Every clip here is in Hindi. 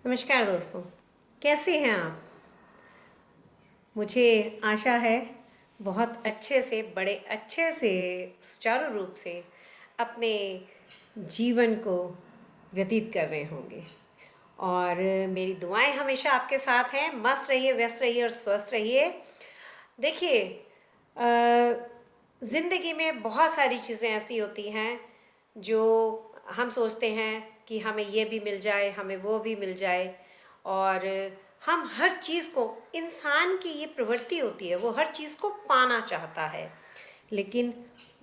नमस्कार दोस्तों, कैसे हैं आप? मुझे आशा है बहुत अच्छे से, बड़े अच्छे से, सुचारू रूप से अपने जीवन को व्यतीत कर रहे होंगे। और मेरी दुआएं हमेशा आपके साथ हैं। मस्त रहिए, व्यस्त रहिए और स्वस्थ रहिए। देखिए, ज़िंदगी में बहुत सारी चीज़ें ऐसी होती हैं जो हम सोचते हैं कि हमें ये भी मिल जाए, हमें वो भी मिल जाए। और हम हर चीज़ को, इंसान की ये प्रवृत्ति होती है, वो हर चीज़ को पाना चाहता है। लेकिन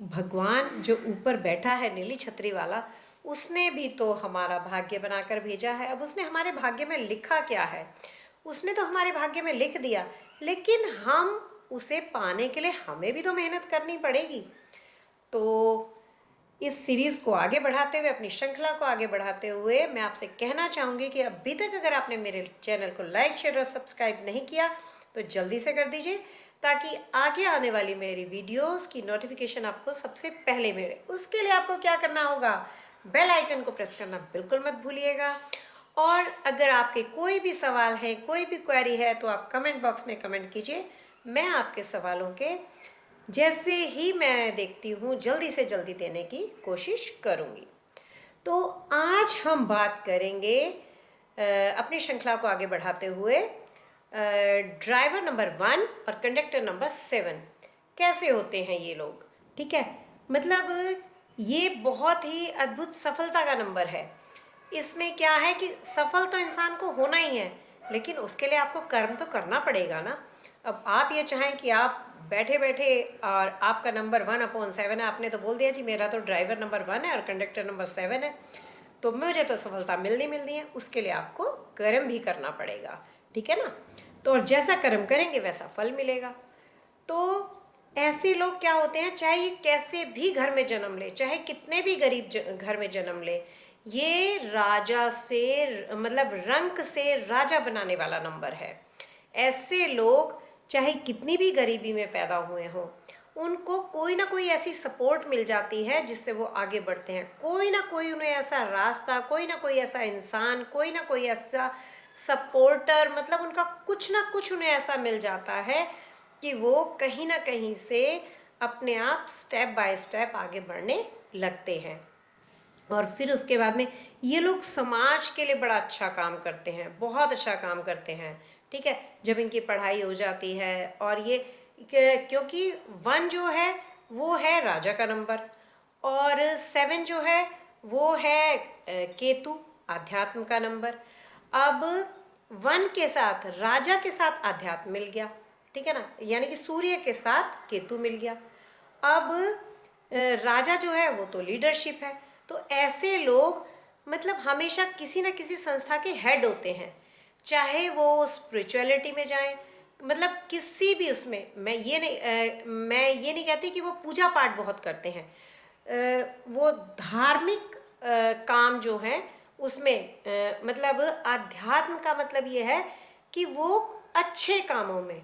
भगवान जो ऊपर बैठा है नीली छतरी वाला, उसने भी तो हमारा भाग्य बनाकर भेजा है। अब उसने हमारे भाग्य में लिखा क्या है? उसने तो हमारे भाग्य में लिख दिया, लेकिन हम उसे पाने के लिए हमें भी तो मेहनत करनी पड़ेगी। तो इस सीरीज़ को आगे बढ़ाते हुए, अपनी श्रृंखला को आगे बढ़ाते हुए, मैं आपसे कहना चाहूँगी कि अभी तक अगर आपने मेरे चैनल को लाइक, शेयर और सब्सक्राइब नहीं किया तो जल्दी से कर दीजिए, ताकि आगे आने वाली मेरी वीडियोस की नोटिफिकेशन आपको सबसे पहले मिले। उसके लिए आपको क्या करना होगा? बेल आइकन को प्रेस करना बिल्कुल मत भूलिएगा। और अगर आपके कोई भी सवाल है, कोई भी क्वेरी है, तो आप कमेंट बॉक्स में कमेंट कीजिए। मैं आपके सवालों के जैसे ही मैं देखती हूँ जल्दी से जल्दी देने की कोशिश करूँगी। तो आज हम बात करेंगे अपनी श्रृंखला को आगे बढ़ाते हुए ड्राइवर नंबर 1 और कंडक्टर नंबर 7 कैसे होते हैं ये लोग। ठीक है, मतलब ये बहुत ही अद्भुत सफलता का नंबर है। इसमें क्या है कि सफल तो इंसान को होना ही है, लेकिन उसके लिए आपको कर्म तो करना पड़ेगा ना। अब आप ये चाहें कि आप बैठे बैठे, और आपका नंबर 1/7 है, आपने तो बोल दिया जी मेरा तो ड्राइवर नंबर 1 है और कंडक्टर नंबर 7 है, तो मुझे तो सफलता मिलनी मिलनी है। उसके लिए आपको कर्म भी करना पड़ेगा, ठीक है ना। तो और जैसा कर्म करेंगे वैसा फल मिलेगा। तो ऐसे लोग क्या होते हैं, चाहे ये कैसे भी घर में जन्म ले, चाहे कितने भी गरीब घर में जन्म ले, ये राजा से, मतलब रंक से राजा बनाने वाला नंबर है। ऐसे लोग चाहे कितनी भी गरीबी में पैदा हुए हों, उनको कोई ना कोई ऐसी सपोर्ट मिल जाती है जिससे वो आगे बढ़ते हैं। कोई ना कोई उन्हें ऐसा रास्ता, कोई ना कोई ऐसा इंसान, कोई ना कोई ऐसा सपोर्टर, मतलब उनका कुछ ना कुछ उन्हें ऐसा मिल जाता है कि वो कहीं ना कहीं से अपने आप स्टेप बाय स्टेप आगे बढ़ने लगते हैं। और फिर उसके बाद में ये लोग समाज के लिए बड़ा अच्छा काम करते हैं, बहुत अच्छा काम करते हैं। ठीक है, जब इनकी पढ़ाई हो जाती है, और ये क्योंकि 1 जो है वो है राजा का नंबर, और 7 जो है वो है केतु, आध्यात्म का नंबर। अब 1 के साथ राजा के साथ आध्यात्म मिल गया, ठीक है ना, यानी कि सूर्य के साथ केतु मिल गया। अब राजा जो है वो तो लीडरशिप है। तो ऐसे लोग मतलब हमेशा किसी ना किसी संस्था के हेड होते हैं, चाहे वो स्पिरिचुअलिटी में जाएं, मतलब किसी भी उसमें। मैं ये नहीं कहती कि वो पूजा पाठ बहुत करते हैं। वो धार्मिक काम जो है उसमें, मतलब आध्यात्म का मतलब ये है कि वो अच्छे कामों में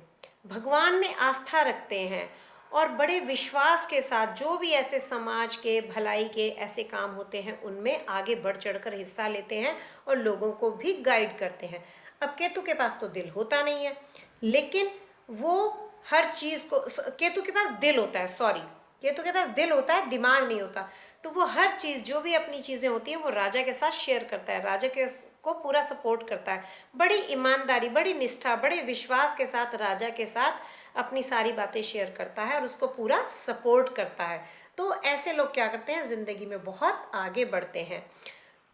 भगवान में आस्था रखते हैं, और बड़े विश्वास के साथ जो भी ऐसे समाज के भलाई के ऐसे काम होते हैं उनमें आगे बढ़ चढ़कर हिस्सा लेते हैं और लोगों को भी गाइड करते हैं। अब केतु के पास तो दिल होता नहीं है, लेकिन वो हर चीज को, केतु के पास दिल होता है, सॉरी, केतु के पास दिल होता है, दिमाग नहीं होता। तो वो हर चीज, जो भी अपनी चीजें होती हैं, वो राजा के साथ शेयर करता है, राजा के को पूरा सपोर्ट करता है। बड़ी ईमानदारी, बड़ी निष्ठा, बड़े विश्वास के साथ राजा के साथ अपनी सारी बातें शेयर करता है और उसको पूरा सपोर्ट करता है। तो ऐसे लोग क्या करते हैं, जिंदगी में बहुत आगे बढ़ते हैं।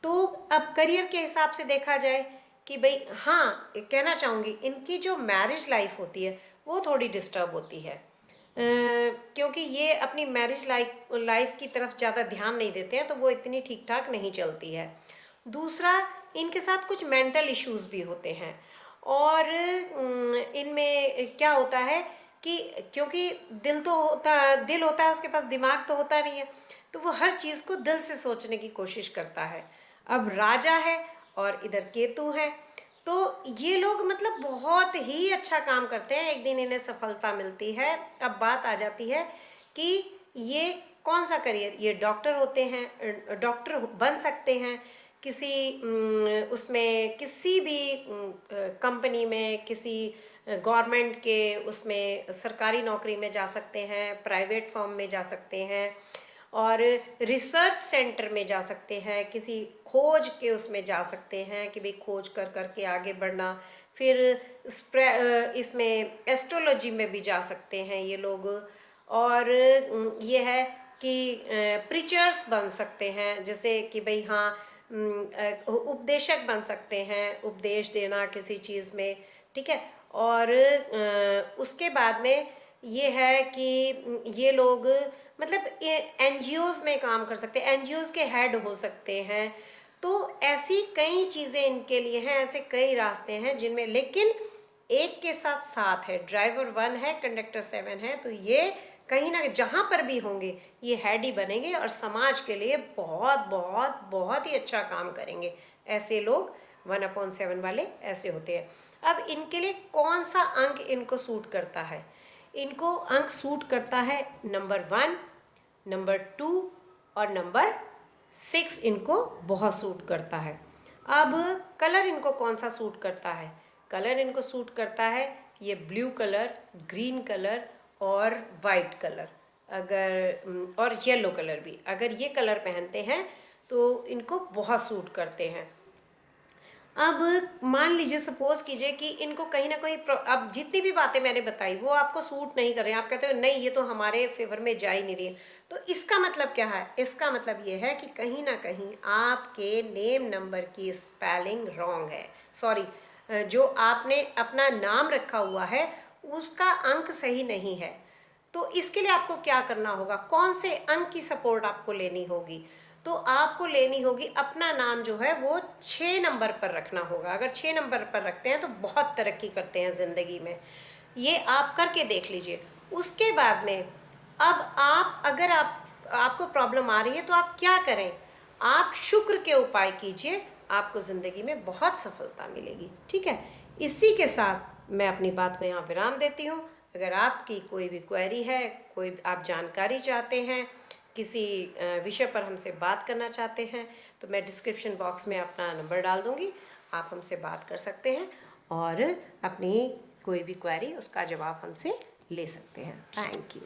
तो अब करियर के हिसाब से देखा जाए कि भाई, हाँ, कहना चाहूँगी इनकी जो मैरिज लाइफ होती है वो थोड़ी डिस्टर्ब होती है, क्योंकि ये अपनी मैरिज लाइफ की तरफ ज़्यादा ध्यान नहीं देते हैं, तो वो इतनी ठीक ठाक नहीं चलती है। दूसरा, इनके साथ कुछ मेंटल इश्यूज भी होते हैं। और इनमें क्या होता है कि क्योंकि दिल होता है उसके पास, दिमाग तो होता नहीं है, तो वो हर चीज़ को दिल से सोचने की कोशिश करता है। अब राजा है और इधर केतु है, तो ये लोग मतलब बहुत ही अच्छा काम करते हैं, एक दिन इन्हें सफलता मिलती है। अब बात आ जाती है कि ये कौन सा करियर, ये डॉक्टर होते हैं, डॉक्टर बन सकते हैं, उसमें किसी भी कंपनी में, किसी गवर्नमेंट के उसमें सरकारी नौकरी में जा सकते हैं, प्राइवेट फर्म में जा सकते हैं, और रिसर्च सेंटर में जा सकते हैं, किसी खोज के उसमें जा सकते हैं कि भाई खोज कर करके आगे बढ़ना। फिर इसमें एस्ट्रोलॉजी में भी जा सकते हैं ये लोग। और ये है कि प्रीचर्स बन सकते हैं, जैसे कि भाई हाँ, उपदेशक बन सकते हैं, उपदेश देना किसी चीज़ में, ठीक है। और उसके बाद में ये है कि ये लोग मतलब एनजीओज में काम कर सकते हैं, एनजीओज के हेड हो सकते हैं। तो ऐसी कई चीज़ें इनके लिए हैं, ऐसे कई रास्ते हैं जिनमें, लेकिन एक के साथ साथ है, ड्राइवर 1 है, कंडक्टर 7 है, तो ये कहीं ना जहाँ पर भी होंगे ये हेड ही बनेंगे और समाज के लिए बहुत बहुत बहुत ही अच्छा काम करेंगे। ऐसे लोग 1/7 वाले ऐसे होते हैं। अब इनके लिए कौन सा अंक इनको सूट करता है? इनको अंक सूट करता है नंबर 1, नंबर 2 और नंबर 6 इनको बहुत सूट करता है। अब कलर इनको कौन सा सूट करता है? कलर इनको सूट करता है ये ब्लू कलर, ग्रीन कलर और वाइट कलर, अगर और येलो कलर भी, अगर ये कलर पहनते हैं तो इनको बहुत सूट करते हैं। अब मान लीजिए, सपोज कीजिए कि इनको कहीं ना कहीं अब जितनी भी बातें मैंने बताई वो आपको सूट नहीं कर रही हैं, आप कहते हो नहीं ये तो हमारे फेवर में जा ही नहीं रही है, तो इसका मतलब क्या है? इसका मतलब ये है कि कहीं ना कहीं आपके नेम नंबर की स्पेलिंग रॉन्ग है, सॉरी, जो आपने अपना नाम रखा हुआ है उसका अंक सही नहीं है। तो इसके लिए आपको क्या करना होगा? कौन से अंक की सपोर्ट आपको लेनी होगी? तो आपको लेनी होगी, अपना नाम जो है वो 6 नंबर पर रखना होगा। अगर 6 नंबर पर रखते हैं तो बहुत तरक्की करते हैं ज़िंदगी में। ये आप करके देख लीजिए। उसके बाद में अब आप, अगर आपको प्रॉब्लम आ रही है तो आप क्या करें? आप शुक्र के उपाय कीजिए, आपको ज़िंदगी में बहुत सफलता मिलेगी, ठीक है। इसी के साथ मैं अपनी बात को यहाँ विराम देती हूँ। अगर आपकी कोई भी क्वेरी है, कोई आप जानकारी चाहते हैं, किसी विषय पर हमसे बात करना चाहते हैं, तो मैं डिस्क्रिप्शन बॉक्स में अपना नंबर डाल दूँगी, आप हमसे बात कर सकते हैं और अपनी कोई भी क्वेरी उसका जवाब हमसे ले सकते हैं। Thank you.